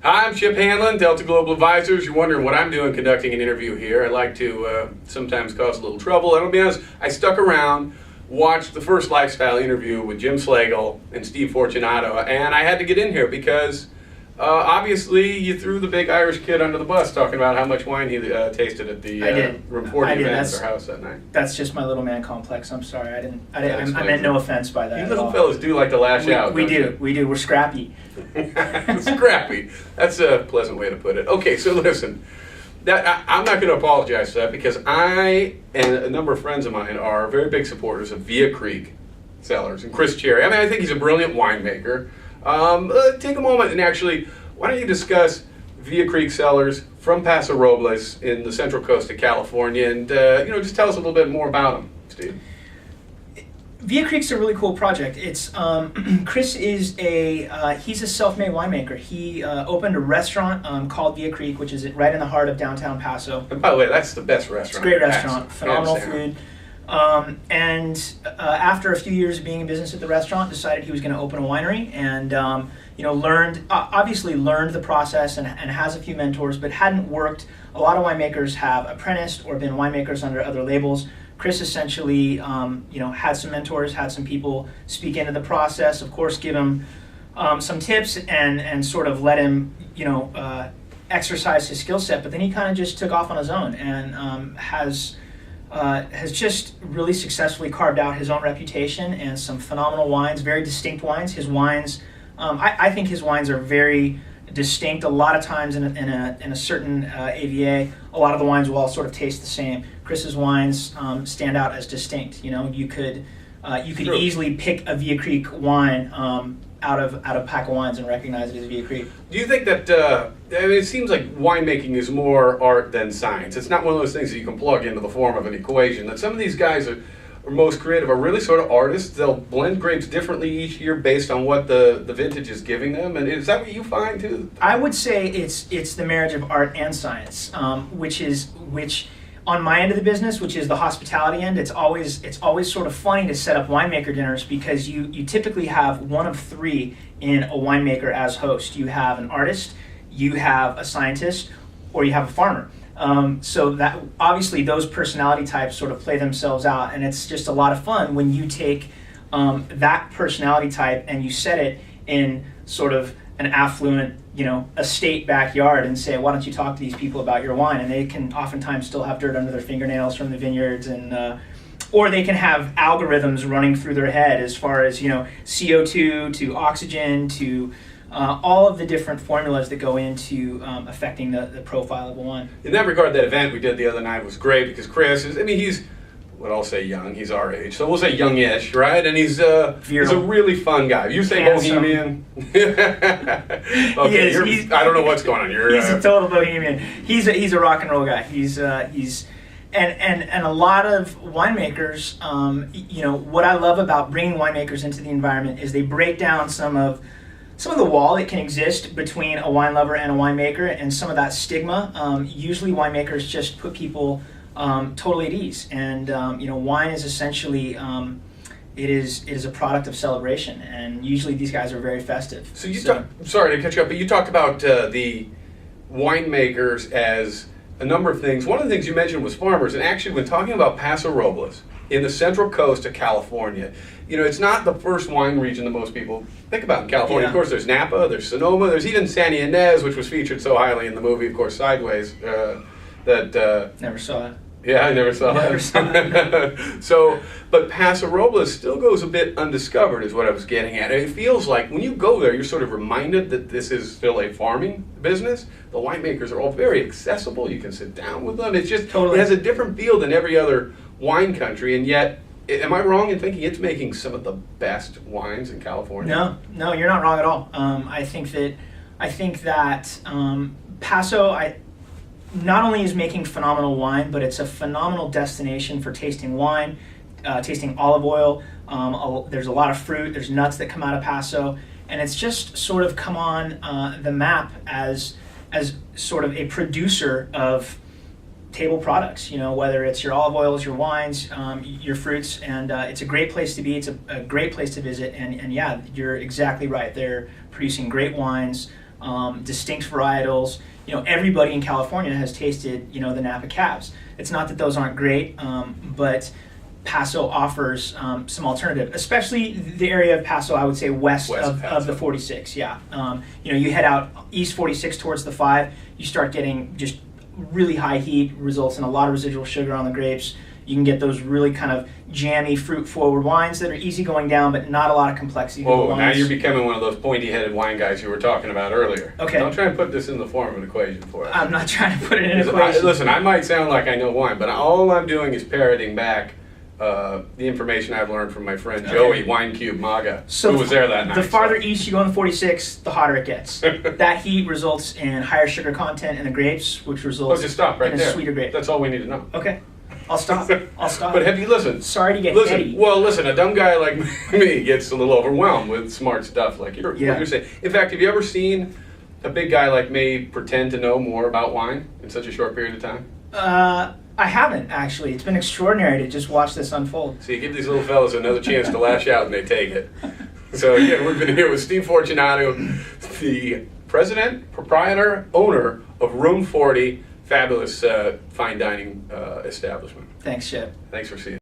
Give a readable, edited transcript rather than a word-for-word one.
Hi, I'm Chip Hanlon, Delta Global Advisors. You're wondering what I'm doing conducting an interview here. I like to sometimes cause a little trouble. And I'll be honest, I stuck around, watched the first lifestyle interview with Jim Slagle and Steve Fortunato, and I had to get in here because obviously you threw the big Irish kid under the bus talking about how much wine he tasted at the Room 40 event at their house that night. That's just my little man complex. I'm sorry. I meant no offense by that. You little fellas do like to lash out. We do. We're scrappy. Scrappy. That's a pleasant way to put it. Okay, so listen. I'm not going to apologize for that because I and a number of friends of mine are very big supporters of Via Creek Cellars and Chris Cherry. I mean, I think he's a brilliant winemaker. Take a moment and actually, why don't you discuss Via Creek Cellars from Paso Robles in the Central Coast of California, and just tell us a little bit more about them, Steve. Via Creek's a really cool project. It's Chris is he's a self-made winemaker. He opened a restaurant called Via Creek, which is right in the heart of downtown Paso. And by the way, that's the best restaurant. It's a great restaurant, phenomenal food. And after a few years of being in business at the restaurant, decided he was going to open a winery, and obviously learned the process and has a few mentors, but hadn't worked. A lot of winemakers have apprenticed or been winemakers under other labels. Chris essentially, had some mentors, had some people speak into the process. Of course, give him some tips and sort of let him, exercise his skill set. But then he kind of just took off on his own and has just really successfully carved out his own reputation and some phenomenal wines, very distinct wines. His wines, I think his wines are very distinct. A lot of times in a certain AVA, a lot of the wines will all sort of taste the same. Chris's wines stand out as distinct. You could easily pick a Via Creek wine out of a pack of wines and recognize it as Via Creek. Do you think that it seems like winemaking is more art than science? It's not one of those things that you can plug into the form of an equation. That some of these guys are most creative are really sort of artists. They'll blend grapes differently each year based on what the vintage is giving them. And is that what you find too? I would say it's the marriage of art and science, which on my end of the business, which is the hospitality end, it's always sort of funny to set up winemaker dinners because you typically have one of three in a winemaker as host. You have an artist, you have a scientist, or you have a farmer. So that obviously those personality types sort of play themselves out, and it's just a lot of fun when you take that personality type and you set it in sort of an affluent, estate backyard and say, why don't you talk to these people about your wine? And they can oftentimes still have dirt under their fingernails from the vineyards, and or they can have algorithms running through their head as far as CO2 to oxygen to all of the different formulas that go into affecting the profile of a wine. In that regard, that event we did the other night was great because Chris is, he's, what I'll say young, he's our age, so we'll say youngish, right? And he's a really fun guy. You say handsome. Bohemian? Okay, I don't know what's going on. He's a total bohemian. He's a rock and roll guy. He's and a lot of winemakers, what I love about bringing winemakers into the environment is they break down some of the wall that can exist between a wine lover and a winemaker, and some of that stigma. Usually winemakers just put people totally at ease, and wine is essentially it is a product of celebration, and usually these guys are very festive. So sorry to catch you up, but you talked about the winemakers as a number of things. One of the things you mentioned was farmers, and actually when talking about Paso Robles in the Central Coast of California, it's not the first wine region that most people think about in California. Yeah. Of course, there's Napa, there's Sonoma, there's even Santa Ynez, which was featured so highly in the movie, of course, Sideways. Never saw it. Yeah, I never saw it. But Paso Robles still goes a bit undiscovered, is what I was getting at. It feels like when you go there, you're sort of reminded that this is still a farming business. The winemakers are all very accessible. You can sit down with them. It's just It has a different feel than every other wine country, and yet, am I wrong in thinking it's making some of the best wines in California? No, you're not wrong at all. I think that Paso, not only is making phenomenal wine, but it's a phenomenal destination for tasting wine, tasting olive oil. There's a lot of fruit. There's nuts that come out of Paso, and it's just sort of come on the map as sort of a producer of table products. Whether it's your olive oils, your wines, your fruits, and it's a great place to be. It's a great place to visit, and yeah, you're exactly right. They're producing great wines, distinct varietals. Everybody in California has tasted, the Napa Cabs. It's not that those aren't great, but Paso offers some alternative, especially the area of Paso, I would say west of the 46, yeah. You head out east 46 towards the 5, you start getting just really high heat, results in a lot of residual sugar on the grapes. You can get those really kind of jammy, fruit-forward wines that are easy going down, but not a lot of complexity. Oh, now you're becoming one of those pointy-headed wine guys you were talking about earlier. Okay. Don't try and put this in the form of an equation for us. I'm not trying to put it in an equation. Listen, I might sound like I know wine, but all I'm doing is parroting back the information I've learned from my friend Joey, Wine Cube Maga, who was there that night. The farther east you go in the 46, the hotter it gets. That heat results in higher sugar content in the grapes, which results just stop right in there. a sweeter grape. That's all we need to know. Okay. I'll stop. But have you listened? Sorry to get heady. Well, listen, a dumb guy like me gets a little overwhelmed with smart stuff like what you're saying. In fact, have you ever seen a big guy like me pretend to know more about wine in such a short period of time? I haven't, actually. It's been extraordinary to just watch this unfold. So you give these little fellas another chance to lash out and they take it. So again, we've been here with Steve Fortunato, the president, proprietor, owner of Room 40, fabulous fine dining establishment. Thanks, Chip. Thanks for seeing us.